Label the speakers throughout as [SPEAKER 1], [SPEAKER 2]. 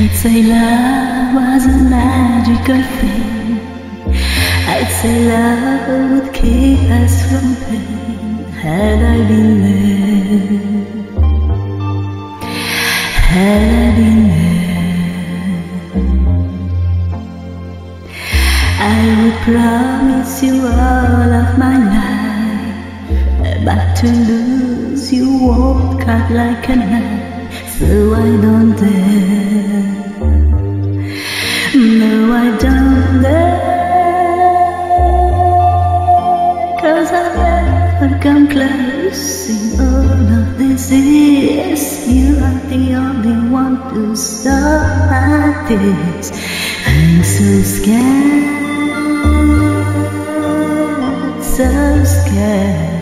[SPEAKER 1] I'd say love was a magical thing. I'd say love would keep us from pain. Had I been there, had I been there, I would promise you all of my life, but to lose you won't cut like a knife, so I don't dare. No, I don't dare, 'cause I've never come close in all of these years. You are the only one to stop my tears. I'm so scared, so scared.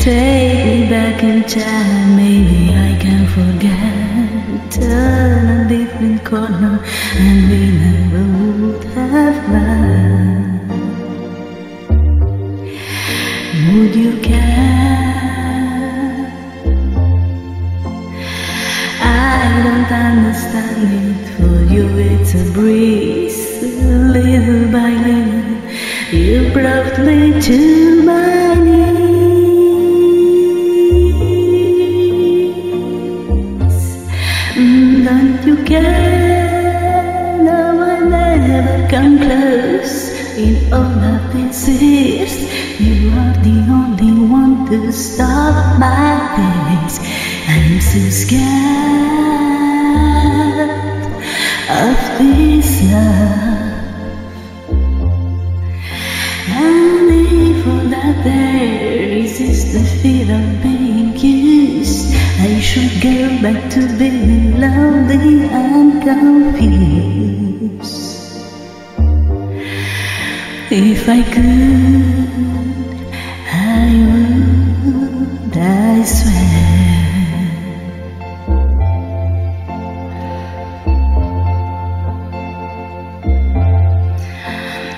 [SPEAKER 1] Take me back in time, maybe I can forget. Turn a different corner and we never would have met. Would you care? I don't understand it. For you it's a breeze. Little by little you brought me to my knees. Don't you care? No, I never come close in all of these years. You are the only one to stop my days. I'm so scared of this love, and if all that there is the fear of being used, I should go back to being lonely and confused. If I could, I would, I swear.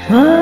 [SPEAKER 1] Oh,